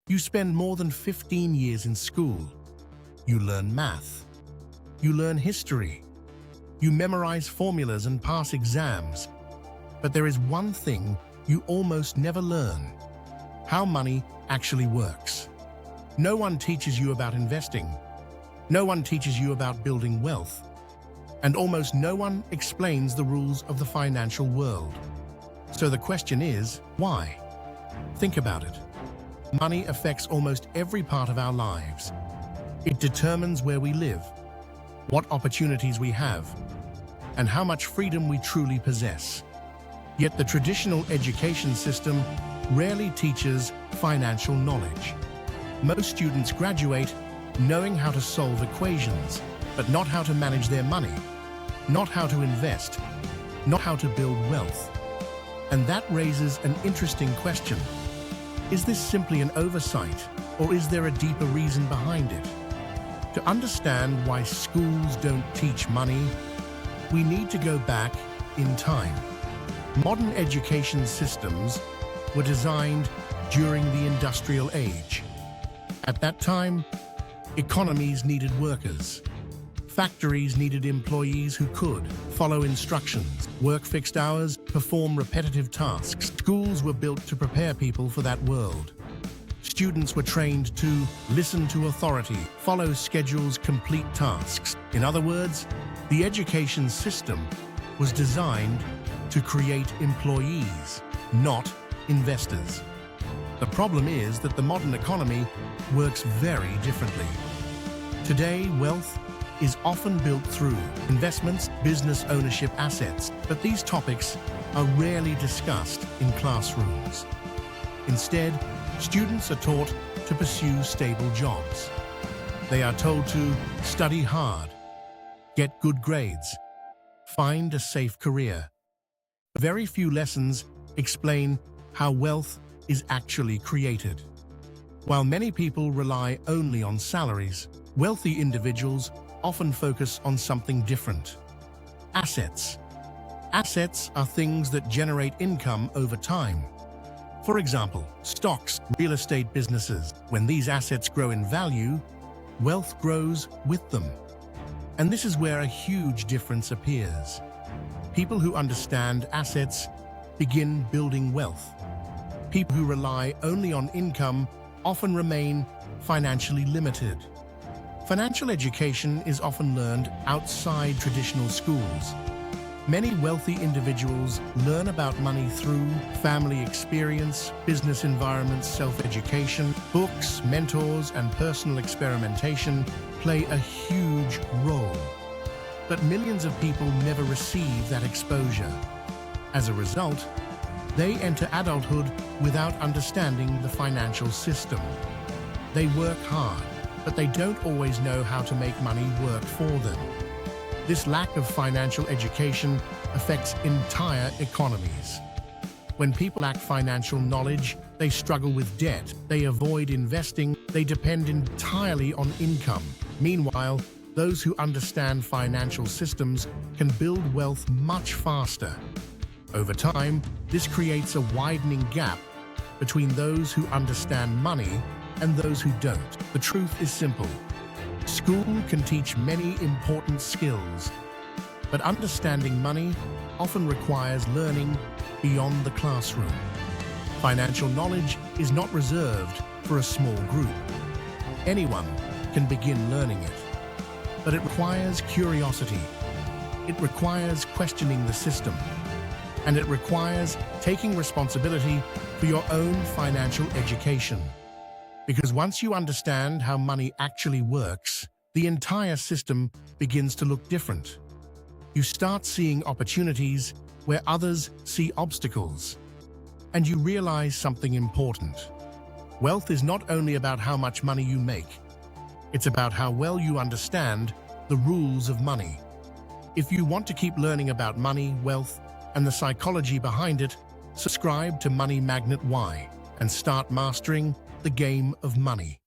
You spend more than 15 years in school. You learn math. You learn history. You memorize formulas and pass exams. But there is one thing you almost never learn: how money actually works. No one teaches you about investing. No one teaches you about building wealth. And almost no one explains the rules of the financial world. So the question is, why? Think about it. Money affects almost every part of our lives. It determines where we live, what opportunities we have, and how much freedom we truly possess. Yet the traditional education system rarely teaches financial knowledge. Most students graduate knowing how to solve equations, but not how to manage their money, not how to invest, not how to build wealth. And that raises an interesting question. Is this simply an oversight, or is there a deeper reason behind it? To understand why schools don't teach money, we need to go back in time. Modern education systems were designed during the industrial age. At that time, economies needed workers. Factories needed employees who could follow instructions, work fixed hours, perform repetitive tasks. Schools were built to prepare people for that world. Students were trained to listen to authority, follow schedules, complete tasks. In other words, the education system was designed to create employees, not investors. The problem is that the modern economy works very differently. Today, wealth is often built through investments, business ownership, assets, but these topics are rarely discussed in classrooms. Instead, students are taught to pursue stable jobs. They are told to study hard, get good grades, find a safe career. Very few lessons explain how wealth is actually created. While many people rely only on salaries, wealthy individuals often focus on something different: assets. Assets are things that generate income over time. For example, stocks, real estate businesses. When these assets grow in value, wealth grows with them. And this is where a huge difference appears. People who understand assets begin building wealth. People who rely only on income often remain financially limited. Financial education is often learned outside traditional schools. Many wealthy individuals learn about money through family experience, business environments, self-education. Books, mentors, and personal experimentation play a huge role. But millions of people never receive that exposure. As a result, they enter adulthood without understanding the financial system. They work hard, but they don't always know how to make money work for them. This lack of financial education affects entire economies. When people lack financial knowledge, they struggle with debt, they avoid investing, they depend entirely on income. Meanwhile, those who understand financial systems can build wealth much faster. Over time, this creates a widening gap between those who understand money and those who don't. The truth is simple. School can teach many important skills, but understanding money often requires learning beyond the classroom. Financial knowledge is not reserved for a small group. Anyone can begin learning it, but it requires curiosity. It requires questioning the system, and it requires taking responsibility for your own financial education. Because once you understand how money actually works, the entire system begins to look different. You start seeing opportunities where others see obstacles. And you realize something important. Wealth is not only about how much money you make. It's about how well you understand the rules of money. If you want to keep learning about money, wealth, and the psychology behind it, subscribe to Money Magnet Y and start mastering the game of money.